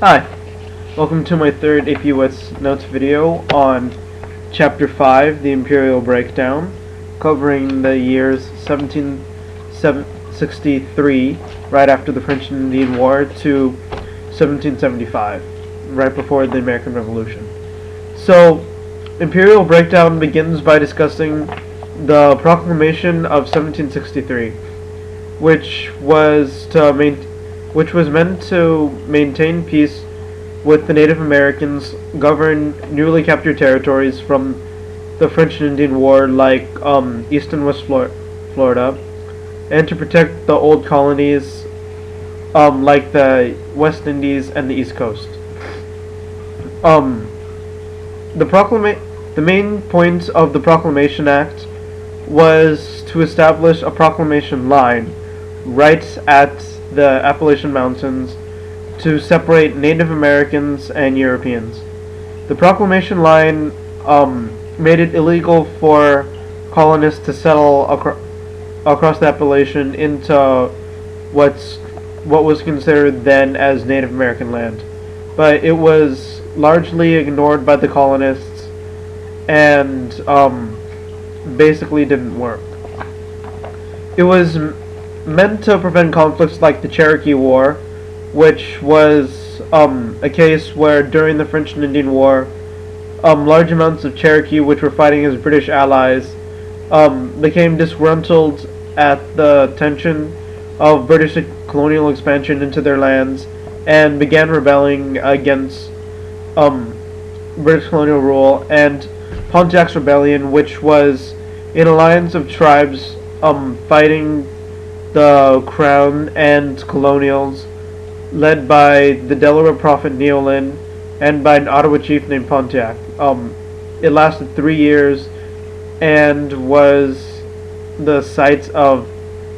Hi, welcome to my third APUS Notes video on Chapter 5, the Imperial Breakdown, covering the years 1763, right after the French and Indian War, to 1775, right before the American Revolution. So, Imperial Breakdown begins by discussing the Proclamation of 1763, which was meant to maintain peace with the Native Americans, govern newly captured territories from the French and Indian War, like East and West Florida, and to protect the old colonies, like the West Indies and the East Coast. The main point of the Proclamation Act was to establish a proclamation line right at the Appalachian Mountains to separate Native Americans and Europeans. The proclamation line made it illegal for colonists to settle across the Appalachian into what was considered then as Native American land. But it was largely ignored by the colonists and basically didn't work. It was meant to prevent conflicts like the Cherokee War, which was a case where during the French and Indian War, large amounts of Cherokee, which were fighting as British allies, became disgruntled at the tension of British colonial expansion into their lands and began rebelling against British colonial rule. And Pontiac's rebellion, which was an alliance of tribes fighting the Crown and colonials, led by the Delaware prophet Neolin and by an Ottawa chief named Pontiac. It lasted 3 years and was the site of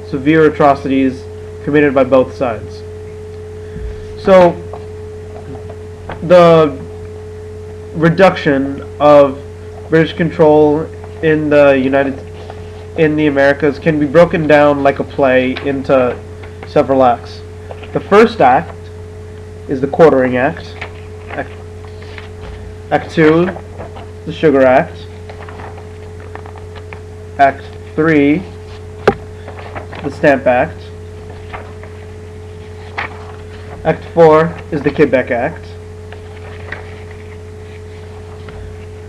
severe atrocities committed by both sides. So, the reduction of British control in the Americas can be broken down like a play into several acts. The first act is the Quartering Act. Act 2, the Sugar Act. Act 3, the Stamp Act. Act 4 is the Quebec Act.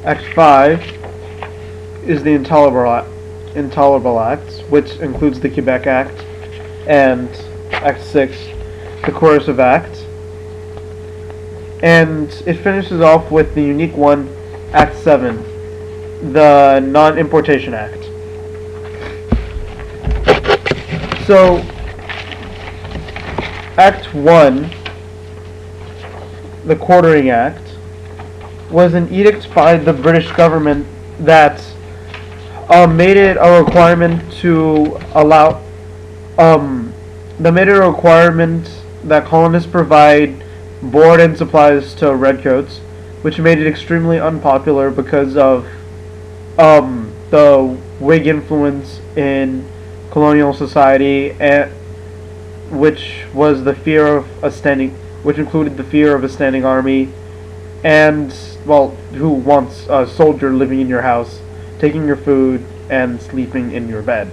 Act 5 is the Intolerable Acts, which includes the Quebec Act, and Act 6, the Coercive Act. And it finishes off with the unique one, Act 7, the Non-Importation Act. So, Act 1, the Quartering Act, was an edict by the British government that made it a requirement to allow that colonists provide board and supplies to redcoats, which made it extremely unpopular because of the Whig influence in colonial society, which included the fear of a standing army, and who wants a soldier living in your house, taking your food, and sleeping in your bed.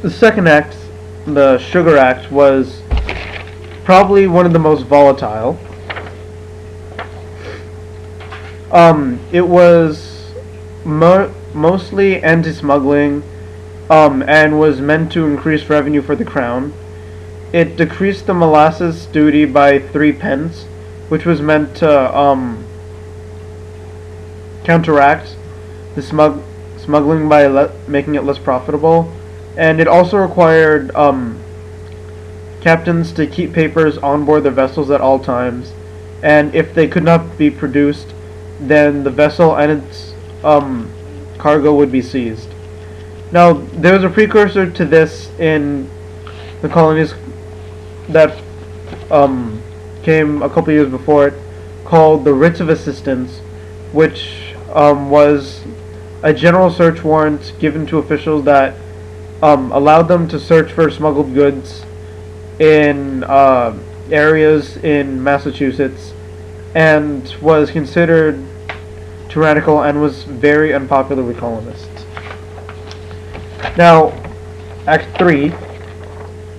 The second act, the Sugar Act, was probably one of the most volatile. It was mostly anti-smuggling, and was meant to increase revenue for the Crown. It decreased the molasses duty by 3 pence, which was meant to counteract the smuggling by making it less profitable. And it also required captains to keep papers on board their vessels at all times, and if they could not be produced, then the vessel and its cargo would be seized. Now, there was a precursor to this in the colonies that came a couple years before it, called the Writs of Assistance, which was a general search warrant given to officials that allowed them to search for smuggled goods in areas in Massachusetts and was considered tyrannical and was very unpopular with colonists. Now, Act 3,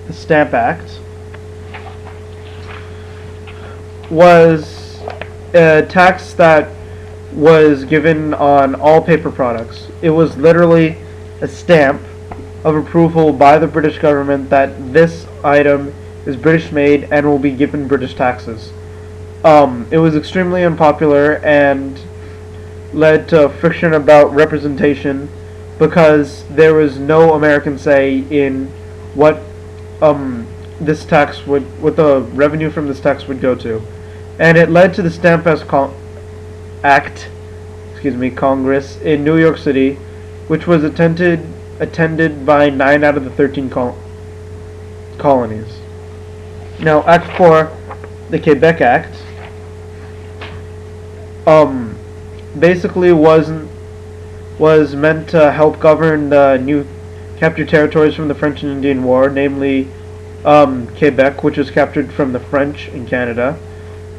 the Stamp Act, was a tax that was given on all paper products. It was literally a stamp of approval by the British government that this item is British made and will be given British taxes. It was extremely unpopular and led to friction about representation because there was no American say in what this tax would, what the revenue from this tax would go to, and it led to the Stamp Act, Congress in New York City, which was attended by 9 out of the 13 colonies. Now, Act 4, the Quebec Act, basically was meant to help govern the new captured territories from the French and Indian War, namely Quebec, which was captured from the French in Canada.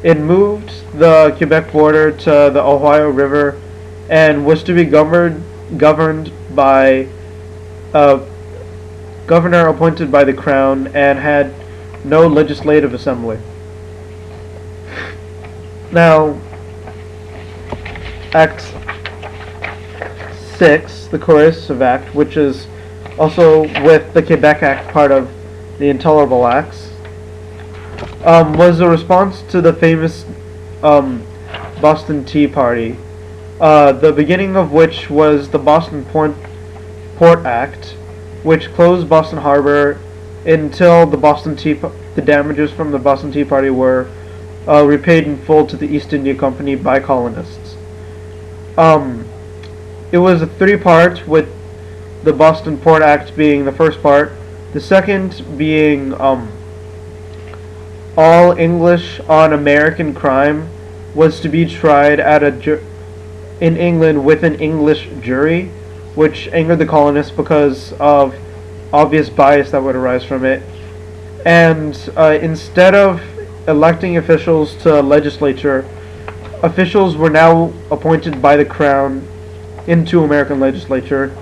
It moved the Quebec border to the Ohio River and was to be governed by a governor appointed by the Crown and had no legislative assembly. Now, Act 6, the Coercive Act, which is also with the Quebec Act part of the Intolerable Acts, was a response to the famous Boston Tea Party, the beginning of which was the Boston Port Act, which closed Boston Harbor until the damages from the Boston Tea Party were repaid in full to the East India Company by colonists. It was a 3-part, with the Boston Port Act being the first part, the second being all English on American crime was to be tried at in England with an English jury, which angered the colonists because of obvious bias that would arise from it. And instead of electing officials to legislature, officials were now appointed by the Crown into American legislature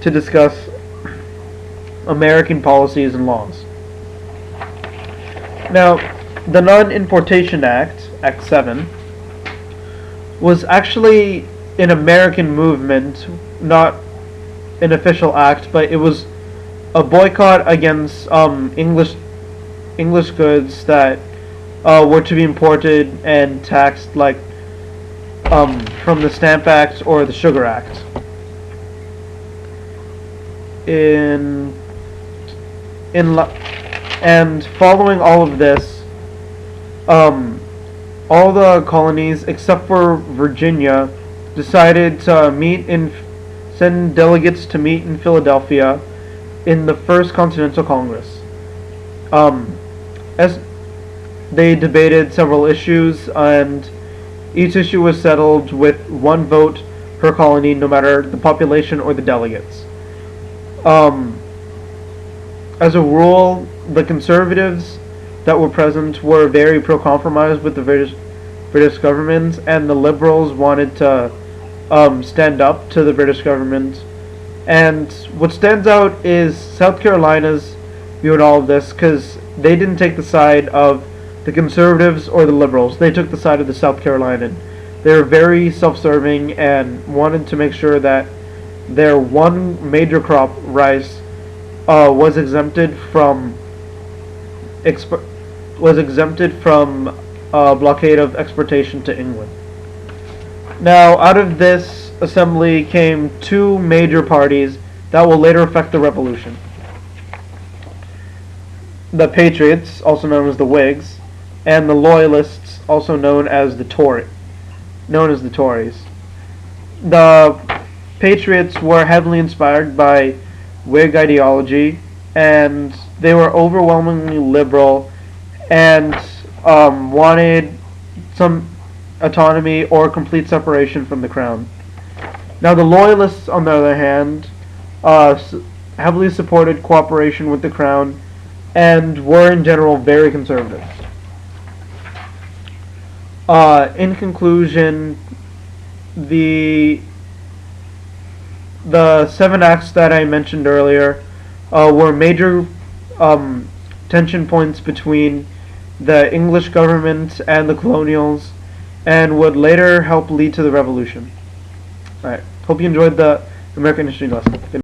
to discuss American policies and laws. Now, the Non-Importation Act, Act 7, was actually an American movement, not an official act, but it was a boycott against English goods that were to be imported and taxed, like from the Stamp Act or the Sugar Act. And following all of this, all the colonies except for Virginia decided to send delegates to meet in Philadelphia in the First Continental Congress. As they debated several issues, and each issue was settled with one vote per colony, no matter the population or the delegates. As a rule, the conservatives that were present were very pro-compromise with the British government, and the liberals wanted to stand up to the British government. And what stands out is South Carolina's view in all of this, because they didn't take the side of the conservatives or the liberals. They took the side of the South Carolinian. They were very self-serving and wanted to make sure that their one major crop, rice, was exempted from blockade of exportation to England. Now, out of this assembly came 2 major parties that will later affect the Revolution. The Patriots, also known as the Whigs, and the Loyalists, also known as the Tories. The Patriots were heavily inspired by Whig ideology, and they were overwhelmingly liberal and wanted some autonomy or complete separation from the Crown. Now, the Loyalists, on the other hand, heavily supported cooperation with the Crown and were in general very conservative. In conclusion, the the 7 acts that I mentioned earlier were major tension points between the English government and the colonials, and would later help lead to the revolution. Alright, hope you enjoyed the American history lesson. Good